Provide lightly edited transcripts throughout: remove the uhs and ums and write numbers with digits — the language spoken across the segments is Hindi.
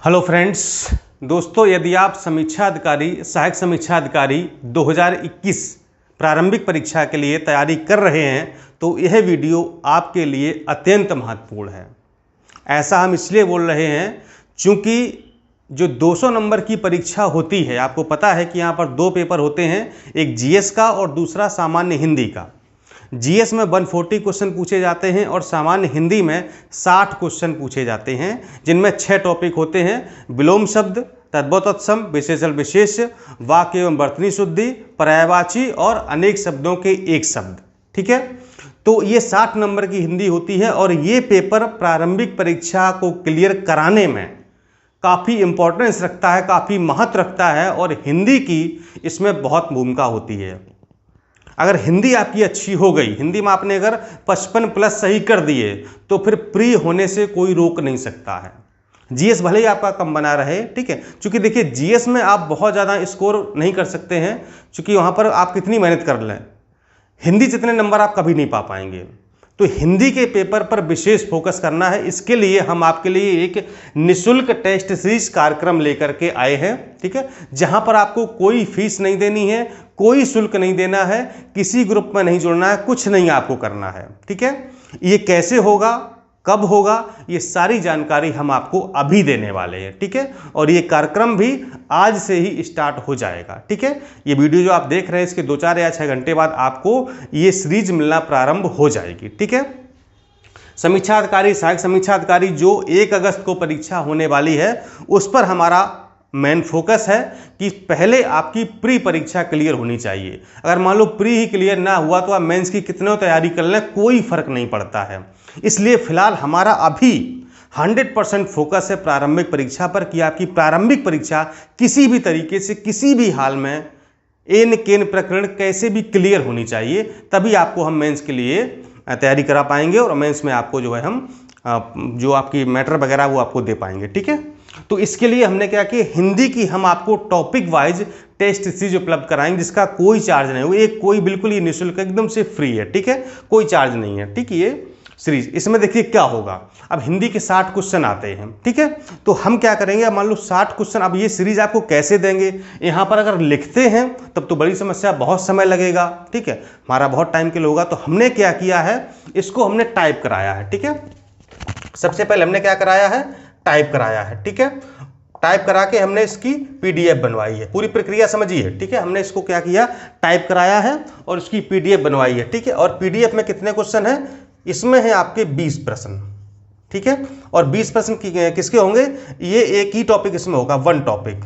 हेलो फ्रेंड्स, दोस्तों यदि आप समीक्षा अधिकारी सहायक समीक्षा अधिकारी 2021 प्रारंभिक परीक्षा के लिए तैयारी कर रहे हैं तो यह वीडियो आपके लिए अत्यंत महत्वपूर्ण है। ऐसा हम इसलिए बोल रहे हैं क्योंकि जो 200 नंबर की परीक्षा होती है, आपको पता है कि यहाँ पर दो पेपर होते हैं, एक जीएस का और दूसरा सामान्य हिंदी का। जीएस में 140 क्वेश्चन पूछे जाते हैं और सामान्य हिंदी में 60 क्वेश्चन पूछे जाते हैं, जिनमें 6 टॉपिक होते हैं: विलोम शब्द, तद्भव तत्सम, विशेषण विशेष, वाक्य एवं वर्तनी शुद्धि, पर्यायवाची और अनेक शब्दों के एक शब्द। ठीक है, तो ये 60 नंबर की हिंदी होती है और ये पेपर प्रारंभिक परीक्षा को क्लियर कराने में काफ़ी इंपॉर्टेंस रखता है, काफ़ी महत्व रखता है और हिंदी की इसमें बहुत भूमिका होती है। अगर हिंदी आपकी अच्छी हो गई, हिंदी में आपने अगर 55 प्लस सही कर दिए तो फिर प्री होने से कोई रोक नहीं सकता है। जीएस भले ही आपका कम बना रहे, ठीक है, क्योंकि देखिए जीएस में आप बहुत ज़्यादा स्कोर नहीं कर सकते हैं, क्योंकि वहाँ पर आप कितनी मेहनत कर लें, हिंदी जितने नंबर आप कभी नहीं पा पाएंगे। तो हिंदी के पेपर पर विशेष फोकस करना है। इसके लिए हम आपके लिए एक निःशुल्क टेस्ट सीरीज कार्यक्रम लेकर के आए हैं, ठीक है, जहां पर आपको कोई फीस नहीं देनी है, कोई शुल्क नहीं देना है, किसी ग्रुप में नहीं जुड़ना है, कुछ नहीं आपको करना है। ठीक है, ये कैसे होगा, कब होगा, ये सारी जानकारी हम आपको अभी देने वाले हैं। ठीक है, और ये कार्यक्रम भी आज से ही स्टार्ट हो जाएगा। ठीक है, ये वीडियो जो आप देख रहे हैं इसके 2-4 या 6 घंटे बाद आपको ये सीरीज मिलना प्रारंभ हो जाएगी। ठीक है, समीक्षा अधिकारी सहायक समीक्षा अधिकारी जो 1 अगस्त को परीक्षा होने वाली है, उस पर हमारा मेन फोकस है कि पहले आपकी प्री परीक्षा क्लियर होनी चाहिए। अगर मान लो प्री ही क्लियर ना हुआ तो आप मेंस की कितने तैयारी कर लें, कोई फर्क नहीं पड़ता है। इसलिए फिलहाल हमारा अभी 100% फोकस है प्रारंभिक परीक्षा पर कि आपकी प्रारंभिक परीक्षा किसी भी तरीके से किसी भी हाल में एन केन प्रकरण कैसे भी क्लियर होनी चाहिए, तभी आपको हम मेंस के लिए तैयारी करा पाएंगे और मेंस में आपको जो है हम जो आपकी मैटर वगैरह वो आपको दे पाएंगे। ठीक है, तो इसके लिए हमने क्या किया, हिंदी की हम आपको टॉपिक वाइज टेस्ट सीरीज उपलब्ध कराएंगे जिसका कोई चार्ज नहीं हो, एक कोई बिल्कुल ये निःशुल्क एकदम से फ्री है। ठीक है, कोई चार्ज नहीं है। ठीक है, ये सीरीज इसमें देखिए क्या होगा। अब हिंदी के 60 क्वेश्चन आते हैं, ठीक है, तो हम क्या करेंगे, अब मान लो 60 क्वेश्चन, अब ये सीरीज आपको कैसे देंगे, यहाँ पर अगर लिखते हैं तब तो बड़ी समस्या, बहुत समय लगेगा। ठीक है, हमारा बहुत टाइम के लिए होगा, तो हमने क्या किया है, इसको हमने टाइप कराया है। ठीक है, सबसे पहले हमने क्या कराया है, टाइप कराया है। ठीक है, टाइप करा के हमने इसकी पीडीएफ बनवाई है, पूरी प्रक्रिया समझिए। ठीक है, हमने इसको क्या किया, टाइप कराया है और इसकी पीडीएफ बनवाई है। ठीक है, और पीडीएफ में कितने क्वेश्चन हैं, इसमें है आपके 20 प्रश्न। ठीक है, और 20 प्रश्न किसके होंगे, ये एक ही टॉपिक इसमें होगा, 1 टॉपिक।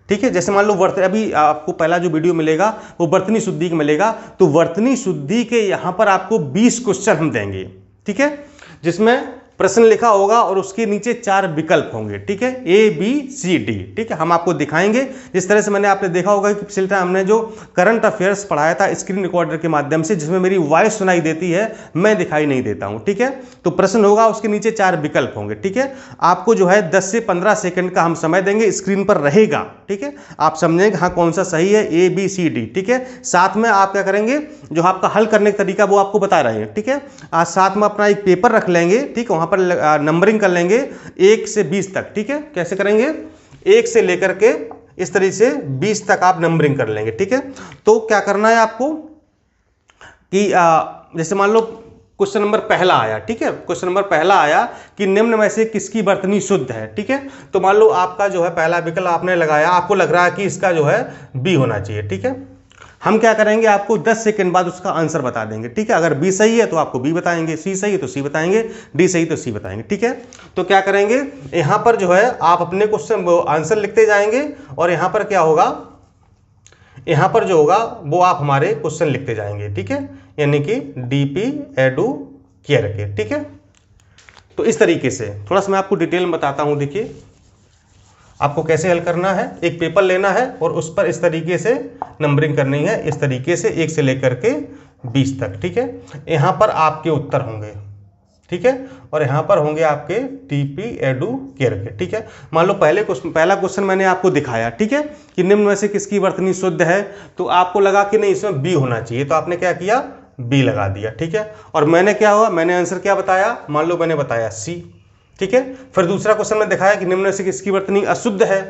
ठीक है, जैसे मान लो अभी आपको पहला जो वीडियो मिलेगा वो वर्तनी शुद्धि का मिलेगा, तो वर्तनी शुद्धि के यहाँ पर आपको 20 क्वेश्चन हम देंगे। ठीक है, जिसमें प्रश्न लिखा होगा और उसके नीचे 4 विकल्प होंगे। ठीक है, ए बी सी डी। ठीक है, हम आपको दिखाएंगे जिस तरह से मैंने आपने देखा होगा कि पिछले टाइम हमने जो करंट अफेयर्स पढ़ाया था स्क्रीन रिकॉर्डर के माध्यम से, जिसमें मेरी वॉइस सुनाई देती है, मैं दिखाई नहीं देता हूं। ठीक है, तो प्रश्न होगा, उसके नीचे 4 विकल्प होंगे। ठीक है, आपको जो है 10 से 15 सेकंड का हम समय देंगे, स्क्रीन पर रहेगा। ठीक है, आप समझेंगे हाँ कौन सा सही है, ए बी सी डी। ठीक है, साथ में आप क्या करेंगे, जो आपका हल करने का तरीका वो आपको बता रहे हैं। ठीक है, आज साथ में अपना एक पेपर रख लेंगे, ठीक है, वहां पर नंबरिंग कर लेंगे 1 से 20 तक। ठीक है, कैसे करेंगे, 1 से लेकर के इस तरीके से 20 तक आप नंबरिंग कर लेंगे। ठीक है, तो क्या करना है आपको कि जैसे मान लो क्वेश्चन नंबर पहला आया। ठीक है, क्वेश्चन नंबर पहला आया कि निम्न में से किसकी वर्तनी शुद्ध है। ठीक है, तो मान लो आपका जो है पहला विकल्प आपने लगाया, आपको लग रहा है कि इसका जो है बी होना चाहिए। ठीक है, हम क्या करेंगे, आपको 10 सेकंड बाद उसका आंसर बता देंगे। ठीक है, अगर बी सही है तो आपको बी बताएंगे, सी सही है तो सी बताएंगे, डी सही तो सी बताएंगे। ठीक है, तो क्या करेंगे, यहां पर जो है आप अपने क्वेश्चन आंसर लिखते जाएंगे और यहां पर क्या होगा, यहां पर जो होगा वो आप हमारे क्वेश्चन लिखते जाएंगे। ठीक है, यानी कि डीपी एडू केयर के। ठीक है, तो इस तरीके से थोड़ा सा मैं आपको डिटेल में बताता हूं। देखिए आपको कैसे हल करना है, एक पेपर लेना है और उस पर इस तरीके से नंबरिंग करनी है, इस तरीके से 1 से लेकर के 20 तक। ठीक है, यहाँ पर आपके उत्तर होंगे। ठीक है, और यहाँ पर होंगे आपके टीपी एडू केयर के। ठीक है, मान लो पहला क्वेश्चन मैंने आपको दिखाया, ठीक है, कि निम्न में से किसकी वर्तनी शुद्ध है, तो आपको लगा कि नहीं इसमें बी होना चाहिए, तो आपने क्या किया, बी लगा दिया। ठीक है, और मैंने क्या हुआ, मैंने आंसर क्या बताया, मान लो मैंने बताया सी। ठीक है। फिर दूसरा क्वेश्चन में दिखाया कि निम्न में से किसकी वर्तनी अशुद्ध है,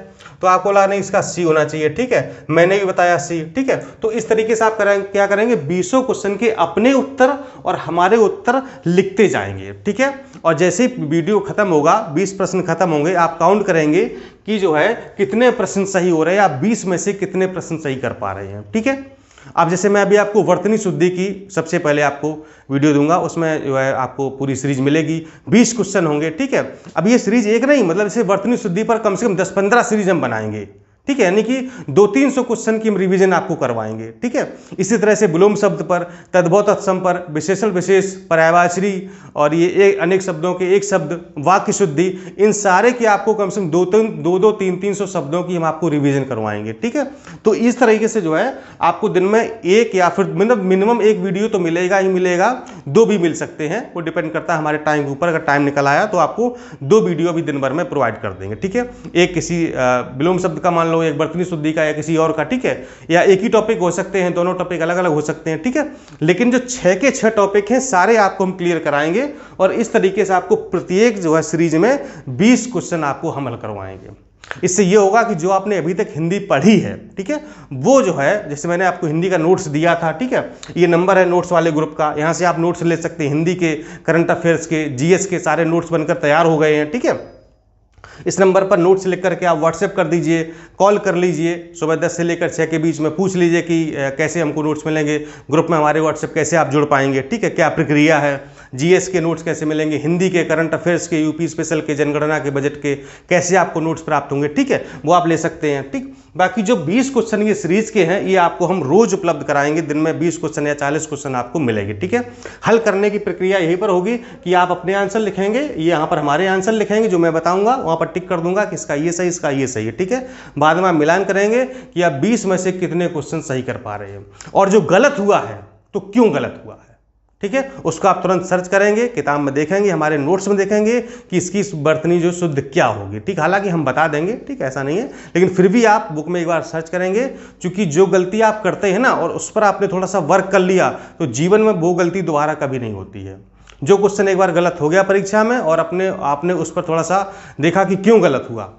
तो आपको लगा नहीं इसका सी होना चाहिए, ठीक है, मैंने भी बताया सी, ठीक है। तो इस तरीके से आप क्या करेंगे, 20 क्वेश्चन के अपने उत्तर और हमारे उत्तर लिखते जाएंगे, ठीक है। और जैसे ही वीडियो खत्म होगा, 20 प्रश्न खत्म होंगे, आप काउंट करेंगे कि जो है कितने प्रश्न सही हो रहे हैं, आप 20 में से कितने प्रश्न सही कर पा रहे हैं, ठीक है। अब जैसे मैं अभी आपको वर्तनी शुद्धि की सबसे पहले आपको वीडियो दूंगा, उसमें जो है आपको पूरी सीरीज मिलेगी, 20 क्वेश्चन होंगे, ठीक है। अब ये सीरीज एक नहीं, मतलब इसे वर्तनी शुद्धि पर कम से कम 10-15 सीरीज हम बनाएंगे, ठीक है, यानी कि 200-300 क्वेश्चन की हम रिवीजन आपको करवाएंगे, ठीक है। इसी तरह से विलोम शब्द पर, तद्भव तत्सम पर, विशेषण विशेष, पर्यायवाची और ये अनेक शब्दों के एक शब्द, वाक्य शुद्धि, इन सारे की आपको कम से कम 200-300 शब्दों की हम आपको रिवीजन करवाएंगे, ठीक है। तो इस तरीके से जो है आपको दिन में एक या फिर मिनिमम एक वीडियो तो मिलेगा ही मिलेगा, 2 भी मिल सकते हैं, वो डिपेंड करता है हमारे टाइम के ऊपर। अगर टाइम निकल आया तो आपको 2 वीडियो भी दिन भर में प्रोवाइड कर देंगे, ठीक है। एक किसी विलोम शब्द का मान लो, एक वर्तनी शुद्धि का या किसी और का, ठीक है, या एक ही टॉपिक हो सकते हैं, दोनों टॉपिक अलग अलग हो सकते हैं, ठीक है। लेकिन जो 6 के 6 टॉपिक हैं सारे आपको हम क्लियर कराएंगे और इस तरीके से आपको प्रत्येक जो है सीरीज में 20 क्वेश्चन आपको हम हल करवाएंगे। इससे ये होगा कि जो आपने अभी तक हिंदी पढ़ी है, ठीक है, वो जो है, जैसे मैंने आपको हिंदी का नोट्स दिया था, ठीक है, ये नंबर है नोट्स वाले ग्रुप का, यहाँ से आप नोट्स ले सकते हैं, हिंदी के, करंट अफेयर्स के, जीएस के सारे नोट्स बनकर तैयार हो गए हैं, ठीक है। इस नंबर पर नोट्स लिख करके आप व्हाट्सएप कर दीजिए, कॉल कर लीजिए, सुबह 10 से लेकर 6 के बीच में पूछ लीजिए कि कैसे हमको नोट्स मिलेंगे, ग्रुप में हमारे व्हाट्सएप कैसे आप जुड़ पाएंगे, ठीक है, क्या प्रक्रिया है, जीएस के नोट्स कैसे मिलेंगे, हिंदी के, करंट अफेयर्स के, यूपी स्पेशल के, जनगणना के, बजट के कैसे आपको नोट्स प्राप्त होंगे, ठीक है, वो आप ले सकते हैं, ठीक। बाकी जो 20 क्वेश्चन ये सीरीज के हैं, ये आपको हम रोज उपलब्ध कराएंगे, दिन में 20 क्वेश्चन या 40 क्वेश्चन आपको मिलेंगे, ठीक है। हल करने की प्रक्रिया यहीं पर होगी कि आप अपने आंसर लिखेंगे, ये यहाँ पर हमारे आंसर लिखेंगे, जो मैं बताऊंगा वहाँ पर टिक कर दूंगा कि इसका ये सही, इसका ये सही है, ठीक है। बाद में आप मिलान करेंगे कि आप 20 में से कितने क्वेश्चन सही कर पा रहे हैं, और जो गलत हुआ है तो क्यों गलत हुआ है, ठीक है, उसको आप तुरंत सर्च करेंगे, किताब में देखेंगे, हमारे नोट्स में देखेंगे कि इसकी वर्तनी जो शुद्ध क्या होगी, ठीक। हालांकि हम बता देंगे, ठीक, ऐसा नहीं है, लेकिन फिर भी आप बुक में एक बार सर्च करेंगे, क्योंकि जो गलती आप करते हैं ना और उस पर आपने थोड़ा सा वर्क कर लिया तो जीवन में वो गलती दोबारा कभी नहीं होती है। जो क्वेश्चन एक बार गलत हो गया परीक्षा में और आपने उस पर थोड़ा सा देखा कि क्यों गलत हुआ,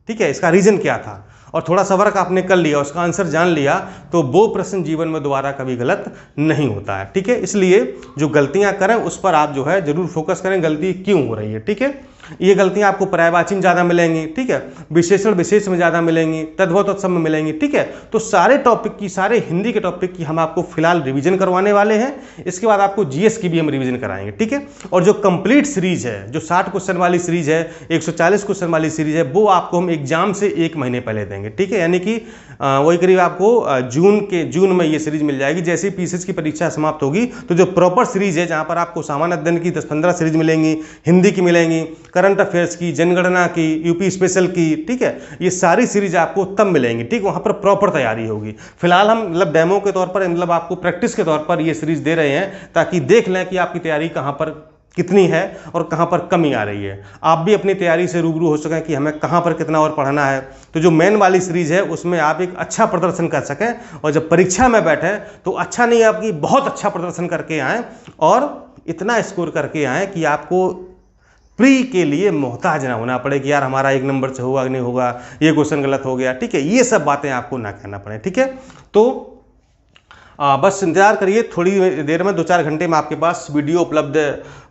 ठीक है, इसका रीजन क्या था, और थोड़ा सा वर्क आपने कर लिया, उसका आंसर जान लिया, तो वो प्रश्न जीवन में दोबारा कभी गलत नहीं होता है, ठीक है। इसलिए जो गलतियां करें उस पर आप जो है जरूर फोकस करें, गलती क्यों हो रही है, ठीक है। ये गलतियां आपको पर्यायवाची में ज़्यादा मिलेंगी, ठीक है, विशेषण विशेष में ज़्यादा मिलेंगी, तद्भव तत्सम में मिलेंगी, ठीक है। तो सारे टॉपिक की, सारे हिंदी के टॉपिक की हम आपको फिलहाल रिवीजन करवाने वाले हैं। इसके बाद आपको जीएस की भी हम रिवीजन कराएंगे, ठीक है। और जो कंप्लीट सीरीज है, जो 60 क्वेश्चन वाली सीरीज है, 140 क्वेश्चन वाली सीरीज है, वो आपको हम एग्जाम से 1 महीने पहले देंगे, ठीक है। यानी कि वही करीब आपको जून में ये सीरीज मिल जाएगी। जैसे ही पीसीएस की परीक्षा समाप्त होगी तो जो प्रॉपर सीरीज है, जहाँ पर आपको सामान्य अध्ययन की 10-15 सीरीज मिलेंगी, हिंदी की मिलेंगी, करंट अफेयर्स की, जनगणना की, यूपी स्पेशल की, ठीक है, ये सारी सीरीज आपको तब मिलेंगी, ठीक, वहाँ पर प्रॉपर तैयारी होगी। फिलहाल हम मतलब डेमो के तौर पर, मतलब आपको प्रैक्टिस के तौर पर ये सीरीज दे रहे हैं, ताकि देख लें कि आपकी तैयारी कहाँ पर कितनी है और कहाँ पर कमी आ रही है, आप भी अपनी तैयारी से रूबरू हो सकें कि हमें कहाँ पर कितना और पढ़ना है। तो जो मेन वाली सीरीज है उसमें आप एक अच्छा प्रदर्शन कर सकें, और जब परीक्षा में बैठे तो अच्छा नहीं, आपकी बहुत अच्छा प्रदर्शन करके आएँ और इतना स्कोर करके आएँ कि आपको प्री के लिए मोहताज ना होना पड़े कि यार हमारा 1 नंबर से होगा कि नहीं होगा, ये क्वेश्चन गलत हो गया, ठीक है, ये सब बातें आपको ना कहना पड़े, ठीक है। तो बस इंतजार करिए, थोड़ी देर में 2-4 घंटे में आपके पास वीडियो उपलब्ध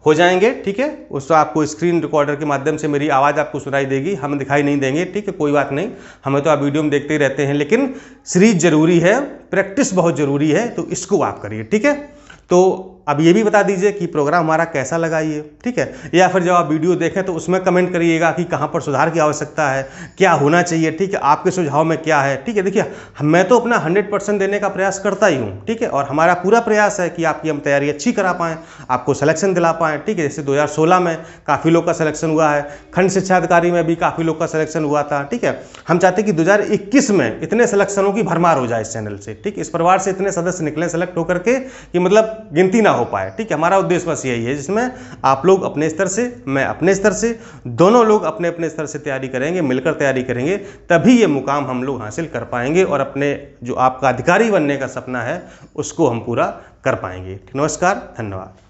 हो जाएंगे, ठीक है। उसको आपको स्क्रीन रिकॉर्डर के माध्यम से मेरी आवाज़ आपको सुनाई देगी, हम दिखाई नहीं देंगे, ठीक है, कोई बात नहीं, हमें तो आप वीडियो में देखते ही रहते हैं, लेकिन सीरीज जरूरी है, प्रैक्टिस बहुत जरूरी है, तो इसको आप करिए, ठीक है। तो अब ये भी बता दीजिए कि प्रोग्राम हमारा कैसा लगा ये, ठीक है, या फिर जब आप वीडियो देखें तो उसमें कमेंट करिएगा कि कहाँ पर सुधार की आवश्यकता है, क्या होना चाहिए, ठीक है, आपके सुझाव में क्या है, ठीक है। देखिए मैं तो अपना 100% देने का प्रयास करता ही हूँ, ठीक है, और हमारा पूरा प्रयास है कि आपकी हम तैयारी अच्छी करा पाएँ, आपको सिलेक्शन दिला पाएँ, ठीक है। जैसे 2016 में काफ़ी लोग का सिलेक्शन हुआ है, खंड शिक्षा अधिकारी में भी काफ़ी लोग का सिलेक्शन हुआ था, ठीक है। हम चाहते हैं कि 2021 में इतने सिलेक्शनों की भरमार हो जाए इस चैनल से, ठीक, इस परिवार से इतने सदस्य निकले सेलेक्ट होकर के कि मतलब गिनती ना हो पाए, ठीक है। हमारा उद्देश्य बस यही है, जिसमें आप लोग अपने स्तर से, मैं अपने स्तर से, दोनों लोग अपने अपने स्तर से तैयारी करेंगे, मिलकर तैयारी करेंगे, तभी ये मुकाम हम लोग हासिल कर पाएंगे और अपने जो आपका अधिकारी बनने का सपना है उसको हम पूरा कर पाएंगे। नमस्कार, धन्यवाद।